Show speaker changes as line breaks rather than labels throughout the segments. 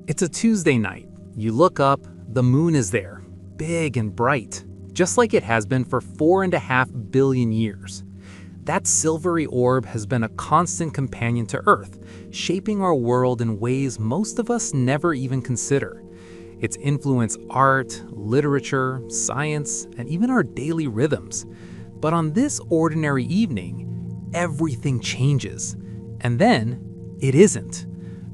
It's a Tuesday night. You look up, the moon is there, big and bright, just like it has been for 4.5 billion years. That silvery orb has been a constant companion to Earth, shaping our world in ways most of us never even consider. It's influenced art, literature, science, and even our daily rhythms. But on this ordinary evening, everything changes. And then, it isn't.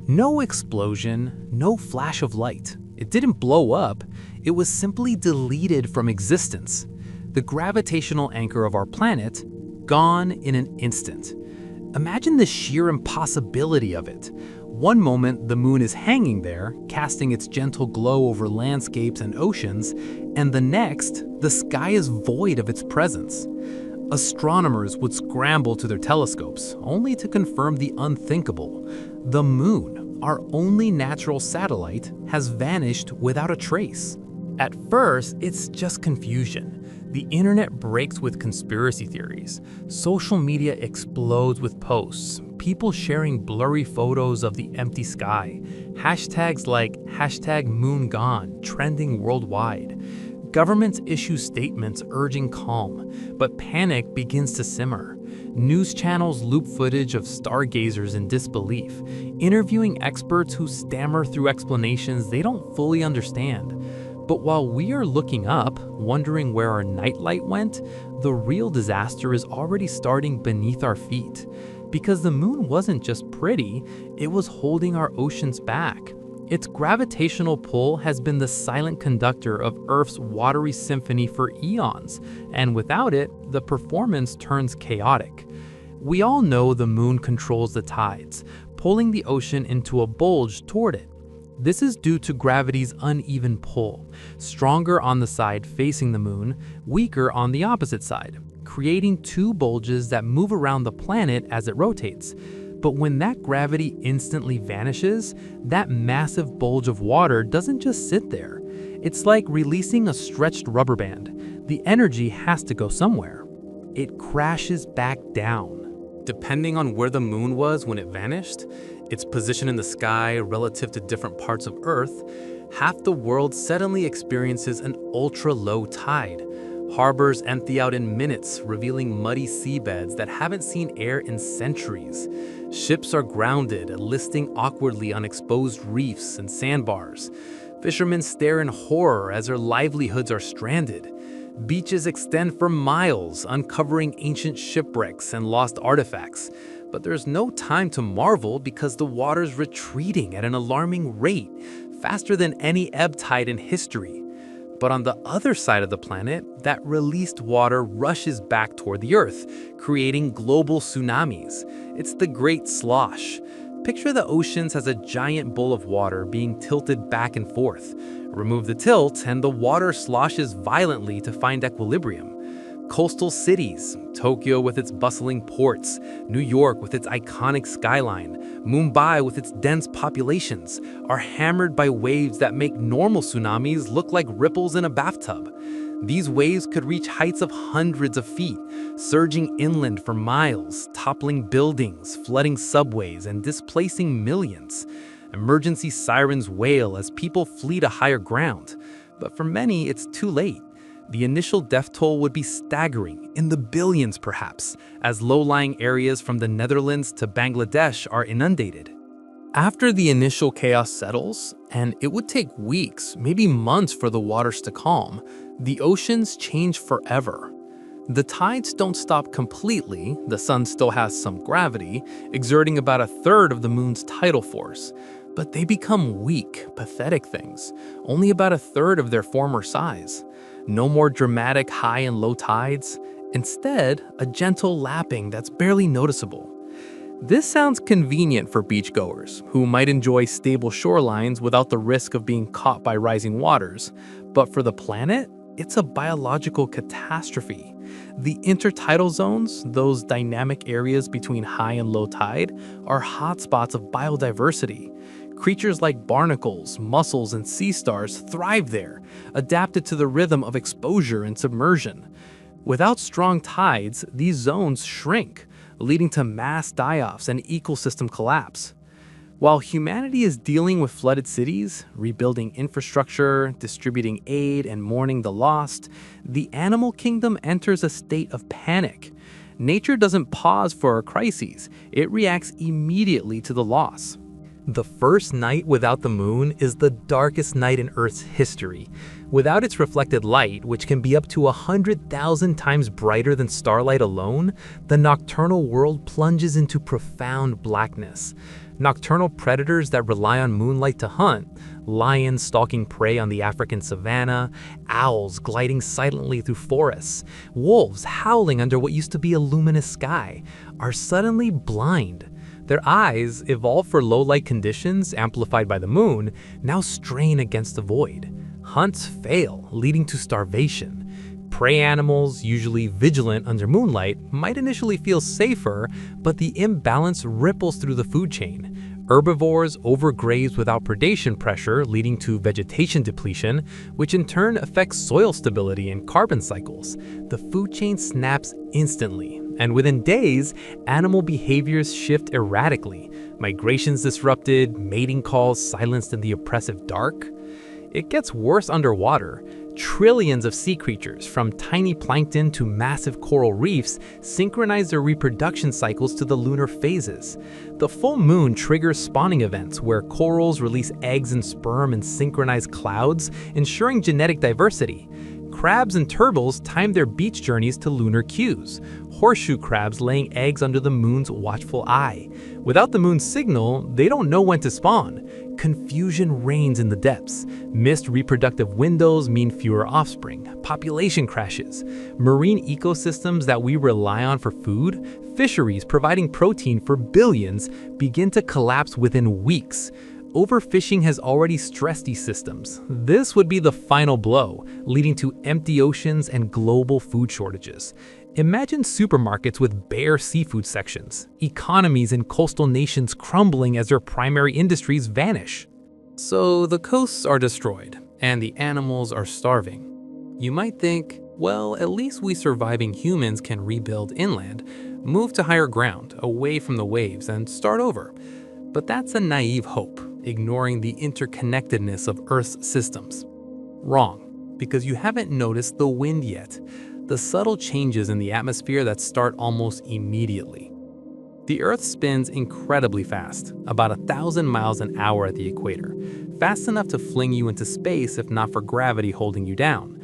No explosion, no flash of light. It didn't blow up, it was simply deleted from existence. The gravitational anchor of our planet, gone in an instant. Imagine the sheer impossibility of it. One moment, the moon is hanging there, casting its gentle glow over landscapes and oceans, and the next, the sky is void of its presence. Astronomers would scramble to their telescopes, only to confirm the unthinkable. The moon, our only natural satellite, has vanished without a trace. At first, it's just confusion. The internet breaks with conspiracy theories. Social media explodes with posts, people sharing blurry photos of the empty sky, hashtags like #MoonGone trending worldwide. Governments issue statements urging calm, but panic begins to simmer. News channels loop footage of stargazers in disbelief, interviewing experts who stammer through explanations they don't fully understand. But while we are looking up, wondering where our nightlight went, the real disaster is already starting beneath our feet. Because the moon wasn't just pretty, it was holding our oceans back. Its gravitational pull has been the silent conductor of Earth's watery symphony for eons, and without it, the performance turns chaotic. We all know the moon controls the tides, pulling the ocean into a bulge toward it. This is due to gravity's uneven pull, stronger on the side facing the moon, weaker on the opposite side, creating two bulges that move around the planet as it rotates. But when that gravity instantly vanishes, that massive bulge of water doesn't just sit there. It's like releasing a stretched rubber band. The energy has to go somewhere. It crashes back down. Depending on where the moon was when it vanished, its position in the sky relative to different parts of Earth, half the world suddenly experiences an ultra-low tide. Harbors empty out in minutes, revealing muddy seabeds that haven't seen air in centuries. Ships are grounded, listing awkwardly on exposed reefs and sandbars. Fishermen stare in horror as their livelihoods are stranded. Beaches extend for miles, uncovering ancient shipwrecks and lost artifacts. But there's no time to marvel because the water's retreating at an alarming rate, faster than any ebb tide in history. But on the other side of the planet, that released water rushes back toward the Earth, creating global tsunamis. It's the Great Slosh. Picture the oceans as a giant bowl of water being tilted back and forth. Remove the tilt, and the water sloshes violently to find equilibrium. Coastal cities, Tokyo with its bustling ports, New York with its iconic skyline, Mumbai with its dense populations, are hammered by waves that make normal tsunamis look like ripples in a bathtub. These waves could reach heights of hundreds of feet, surging inland for miles, toppling buildings, flooding subways, and displacing millions. Emergency sirens wail as people flee to higher ground. But for many, it's too late. The initial death toll would be staggering, in the billions perhaps, as low-lying areas from the Netherlands to Bangladesh are inundated. After the initial chaos settles, and it would take weeks, maybe months for the waters to calm, the oceans change forever. The tides don't stop completely, the sun still has some gravity, exerting about a third of the moon's tidal force. But they become weak, pathetic things, only about a third of their former size. No more dramatic high and low tides. Instead, a gentle lapping that's barely noticeable. This sounds convenient for beachgoers, who might enjoy stable shorelines without the risk of being caught by rising waters. But for the planet, it's a biological catastrophe. The intertidal zones, those dynamic areas between high and low tide, are hotspots of biodiversity. Creatures like barnacles, mussels, and sea stars thrive there, adapted to the rhythm of exposure and submersion. Without strong tides, these zones shrink, leading to mass die-offs and ecosystem collapse. While humanity is dealing with flooded cities, rebuilding infrastructure, distributing aid, and mourning the lost, the animal kingdom enters a state of panic. Nature doesn't pause for a crisis, it reacts immediately to the loss. The first night without the moon is the darkest night in Earth's history. Without its reflected light, which can be up to 100,000 times brighter than starlight alone, the nocturnal world plunges into profound blackness. Nocturnal predators that rely on moonlight to hunt, lions stalking prey on the African savanna, owls gliding silently through forests, wolves howling under what used to be a luminous sky, are suddenly blind. Their eyes, evolved for low-light conditions amplified by the moon, now strain against the void. Hunts fail, leading to starvation. Prey animals, usually vigilant under moonlight, might initially feel safer, but the imbalance ripples through the food chain. Herbivores overgraze without predation pressure, leading to vegetation depletion, which in turn affects soil stability and carbon cycles. The food chain snaps instantly, and within days, animal behaviors shift erratically. Migrations disrupted, mating calls silenced in the oppressive dark. It gets worse underwater. Trillions of sea creatures, from tiny plankton to massive coral reefs, synchronize their reproduction cycles to the lunar phases. The full moon triggers spawning events where corals release eggs and sperm in synchronized clouds, ensuring genetic diversity. Crabs and turtles time their beach journeys to lunar cues, horseshoe crabs laying eggs under the moon's watchful eye. Without the moon's signal, they don't know when to spawn. Confusion reigns in the depths. Missed reproductive windows mean fewer offspring, population crashes. Marine ecosystems that we rely on for food, fisheries providing protein for billions, begin to collapse within weeks. Overfishing has already stressed these systems. This would be the final blow, leading to empty oceans and global food shortages. Imagine supermarkets with bare seafood sections, economies in coastal nations crumbling as their primary industries vanish. So the coasts are destroyed, and the animals are starving. You might think, well, at least we surviving humans can rebuild inland, move to higher ground, away from the waves, and start over. But that's a naive hope, ignoring the interconnectedness of Earth's systems. Wrong, because you haven't noticed the wind yet. The subtle changes in the atmosphere that start almost immediately. The Earth spins incredibly fast, about 1,000 miles an hour at the equator, fast enough to fling you into space if not for gravity holding you down.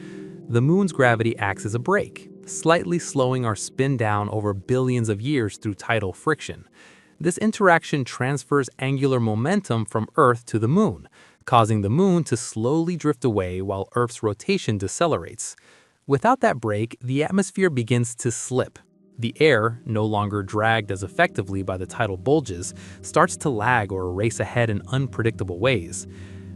The moon's gravity acts as a brake, slightly slowing our spin down over billions of years through tidal friction. This interaction transfers angular momentum from Earth to the moon, causing the moon to slowly drift away while Earth's rotation decelerates. Without that brake, the atmosphere begins to slip. The air, no longer dragged as effectively by the tidal bulges, starts to lag or race ahead in unpredictable ways.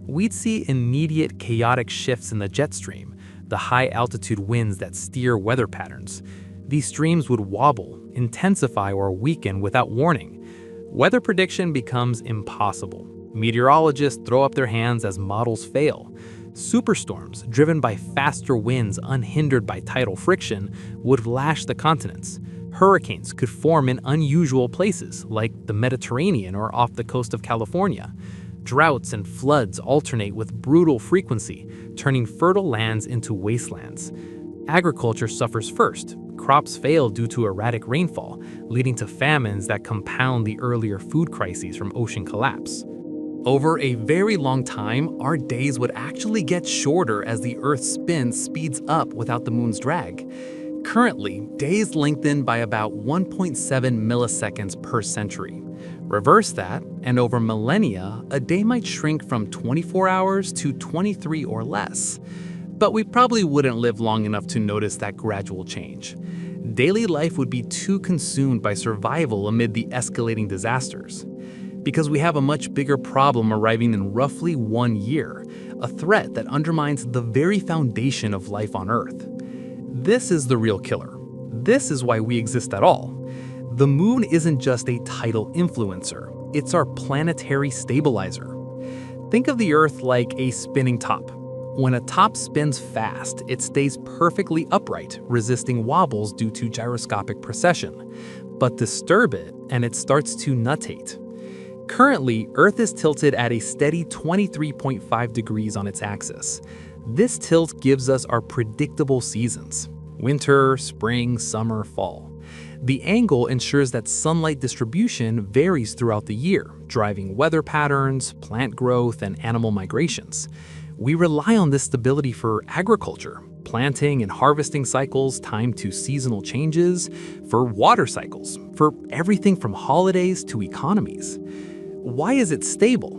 We'd see immediate chaotic shifts in the jet stream, the high-altitude winds that steer weather patterns. These streams would wobble, intensify, or weaken without warning. Weather prediction becomes impossible. Meteorologists throw up their hands as models fail. Superstorms, driven by faster winds unhindered by tidal friction, would lash the continents. Hurricanes could form in unusual places, like the Mediterranean or off the coast of California. Droughts and floods alternate with brutal frequency, turning fertile lands into wastelands. Agriculture suffers first. Crops fail due to erratic rainfall, leading to famines that compound the earlier food crises from ocean collapse. Over a very long time, our days would actually get shorter as the Earth's spin speeds up without the moon's drag. Currently, days lengthen by about 1.7 milliseconds per century. Reverse that, and over millennia, a day might shrink from 24 hours to 23 or less. But we probably wouldn't live long enough to notice that gradual change. Daily life would be too consumed by survival amid the escalating disasters. Because we have a much bigger problem arriving in roughly 1 year, a threat that undermines the very foundation of life on Earth. This is the real killer. This is why we exist at all. The moon isn't just a tidal influencer, it's our planetary stabilizer. Think of the Earth like a spinning top. When a top spins fast, it stays perfectly upright, resisting wobbles due to gyroscopic precession. But disturb it, and it starts to nutate. Currently, Earth is tilted at a steady 23.5 degrees on its axis. This tilt gives us our predictable seasons: winter, spring, summer, fall. The angle ensures that sunlight distribution varies throughout the year, driving weather patterns, plant growth, and animal migrations. We rely on this stability for agriculture, planting and harvesting cycles timed to seasonal changes, for water cycles, for everything from holidays to economies. Why is it stable?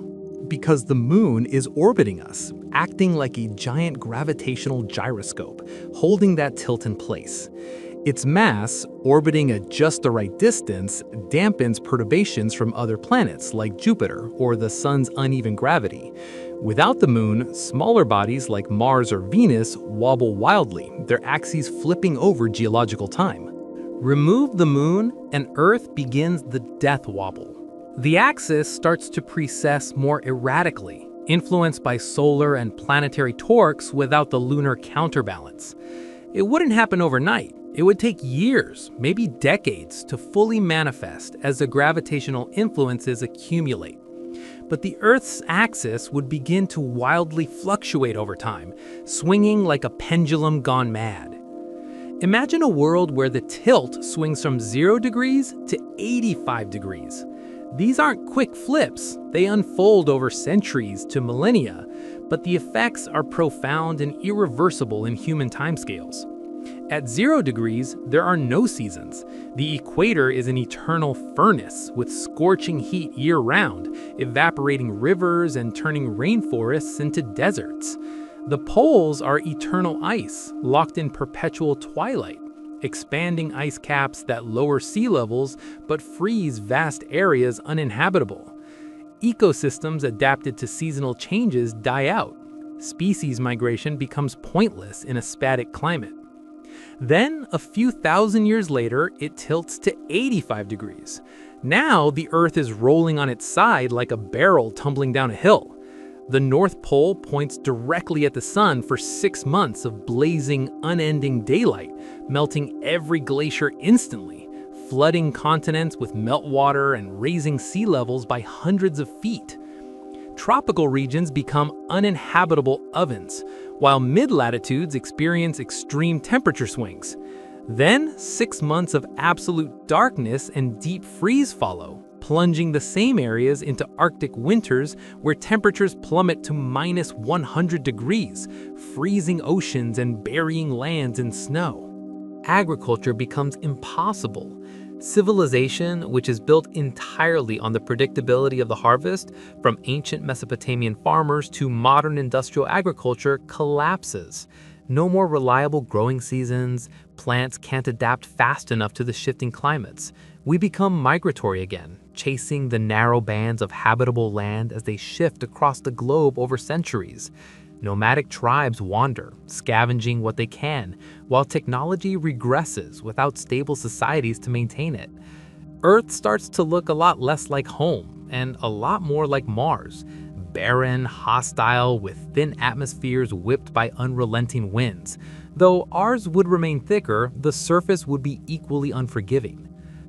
Because the moon is orbiting us, acting like a giant gravitational gyroscope, holding that tilt in place. Its mass, orbiting at just the right distance, dampens perturbations from other planets like Jupiter or the Sun's uneven gravity. Without the moon, smaller bodies like Mars or Venus wobble wildly, their axes flipping over geological time. Remove the moon, and Earth begins the death wobble. The axis starts to precess more erratically, influenced by solar and planetary torques without the lunar counterbalance. It wouldn't happen overnight. It would take years, maybe decades, to fully manifest as the gravitational influences accumulate. But the Earth's axis would begin to wildly fluctuate over time, swinging like a pendulum gone mad. Imagine a world where the tilt swings from 0 degrees to 85 degrees. These aren't quick flips, they unfold over centuries to millennia, but the effects are profound and irreversible in human timescales. At 0 degrees, there are no seasons. The equator is an eternal furnace with scorching heat year-round, evaporating rivers and turning rainforests into deserts. The poles are eternal ice, locked in perpetual twilight, expanding ice caps that lower sea levels but freeze vast areas uninhabitable. Ecosystems adapted to seasonal changes die out. Species migration becomes pointless in a static climate. Then, a few thousand years later, it tilts to 85 degrees. Now, the Earth is rolling on its side like a barrel tumbling down a hill. The North Pole points directly at the sun for 6 months of blazing, unending daylight, melting every glacier instantly, flooding continents with meltwater and raising sea levels by hundreds of feet. Tropical regions become uninhabitable ovens, while mid-latitudes experience extreme temperature swings. Then, 6 months of absolute darkness and deep freeze follow, plunging the same areas into Arctic winters where temperatures plummet to minus 100 degrees, freezing oceans and burying lands in snow. Agriculture becomes impossible. Civilization, which is built entirely on the predictability of the harvest, from ancient Mesopotamian farmers to modern industrial agriculture, collapses. No more reliable growing seasons, plants can't adapt fast enough to the shifting climates. We become migratory again, chasing the narrow bands of habitable land as they shift across the globe over centuries. Nomadic tribes wander, scavenging what they can, while technology regresses without stable societies to maintain it. Earth starts to look a lot less like home and a lot more like Mars, barren, hostile, with thin atmospheres whipped by unrelenting winds. Though ours would remain thicker, the surface would be equally unforgiving.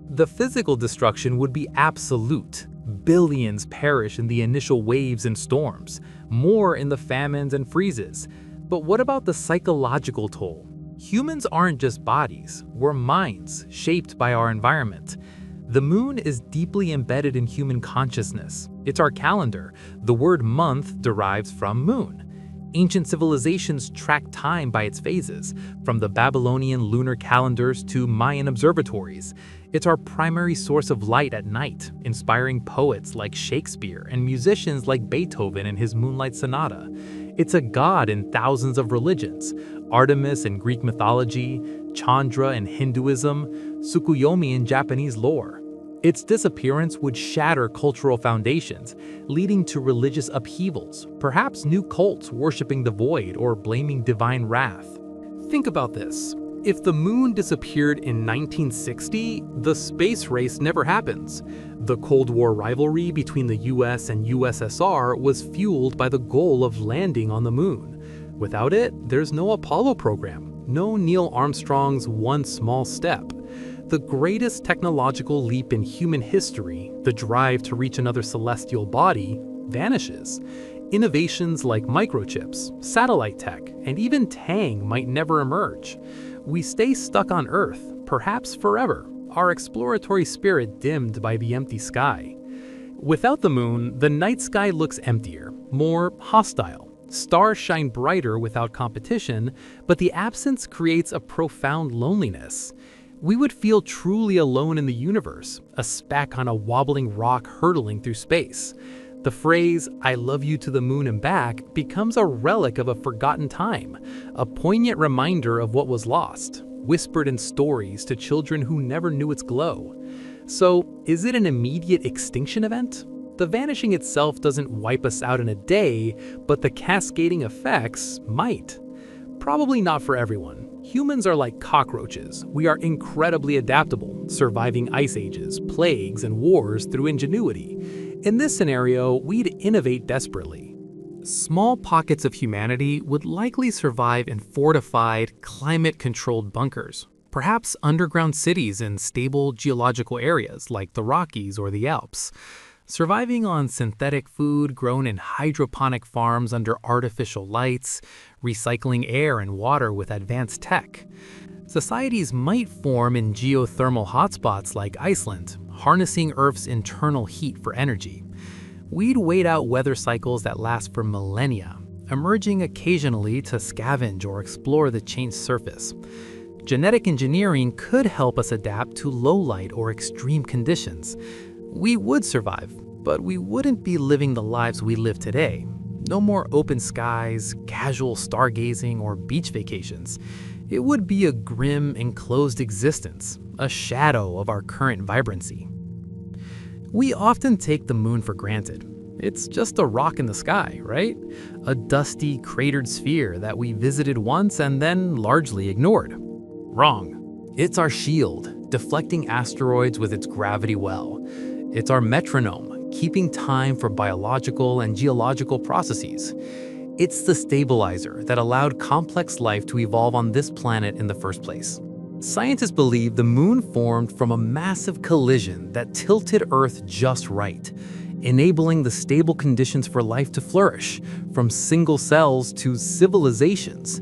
The physical destruction would be absolute. Billions perish in the initial waves and storms, more in the famines and freezes. But what about the psychological toll? Humans aren't just bodies, we're minds shaped by our environment. The moon is deeply embedded in human consciousness. It's our calendar. The word month derives from moon. Ancient civilizations tracked time by its phases, from the Babylonian lunar calendars to Mayan observatories. It's our primary source of light at night, inspiring poets like Shakespeare and musicians like Beethoven in his Moonlight Sonata. It's a god in thousands of religions: Artemis in Greek mythology, Chandra in Hinduism, Tsukuyomi in Japanese lore. Its disappearance would shatter cultural foundations, leading to religious upheavals, perhaps new cults worshiping the void or blaming divine wrath. Think about this. If the moon disappeared in 1960, the space race never happens. The Cold War rivalry between the US and USSR was fueled by the goal of landing on the moon. Without it, there's no Apollo program, no Neil Armstrong's one small step. The greatest technological leap in human history, the drive to reach another celestial body, vanishes. Innovations like microchips, satellite tech, and even Tang might never emerge. We stay stuck on Earth, perhaps forever, our exploratory spirit dimmed by the empty sky. Without the moon, the night sky looks emptier, more hostile. Stars shine brighter without competition, but the absence creates a profound loneliness. We would feel truly alone in the universe, a speck on a wobbling rock hurtling through space. The phrase, "I love you to the moon and back," becomes a relic of a forgotten time, a poignant reminder of what was lost, whispered in stories to children who never knew its glow. So, is it an immediate extinction event? The vanishing itself doesn't wipe us out in a day, but the cascading effects might. Probably not for everyone. Humans are like cockroaches. We are incredibly adaptable, surviving ice ages, plagues, and wars through ingenuity. In this scenario, we'd innovate desperately. Small pockets of humanity would likely survive in fortified, climate-controlled bunkers, perhaps underground cities in stable geological areas like the Rockies or the Alps. Surviving on synthetic food grown in hydroponic farms under artificial lights, recycling air and water with advanced tech. Societies might form in geothermal hotspots like Iceland, harnessing Earth's internal heat for energy. We'd wait out weather cycles that last for millennia, emerging occasionally to scavenge or explore the changed surface. Genetic engineering could help us adapt to low light or extreme conditions. We would survive, but we wouldn't be living the lives we live today. No more open skies, casual stargazing, or beach vacations. It would be a grim, enclosed existence, a shadow of our current vibrancy. We often take the moon for granted. It's just a rock in the sky, right? A dusty, cratered sphere that we visited once and then largely ignored. Wrong. It's our shield, deflecting asteroids with its gravity well. It's our metronome, keeping time for biological and geological processes. It's the stabilizer that allowed complex life to evolve on this planet in the first place. Scientists believe the moon formed from a massive collision that tilted Earth just right, enabling the stable conditions for life to flourish, from single cells to civilizations.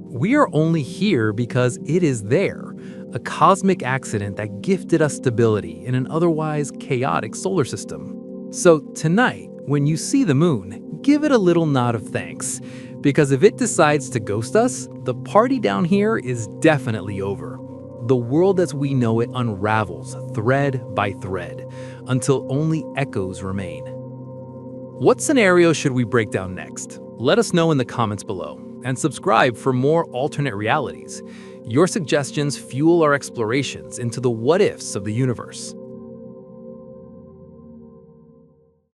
We are only here because it is there, a cosmic accident that gifted us stability in an otherwise chaotic solar system. So tonight, when you see the moon, give it a little nod of thanks, because if it decides to ghost us, the party down here is definitely over. The world as we know it unravels thread by thread, until only echoes remain. What scenario should we break down next? Let us know in the comments below, and subscribe for more alternate realities. Your suggestions fuel our explorations into the what-ifs of the universe.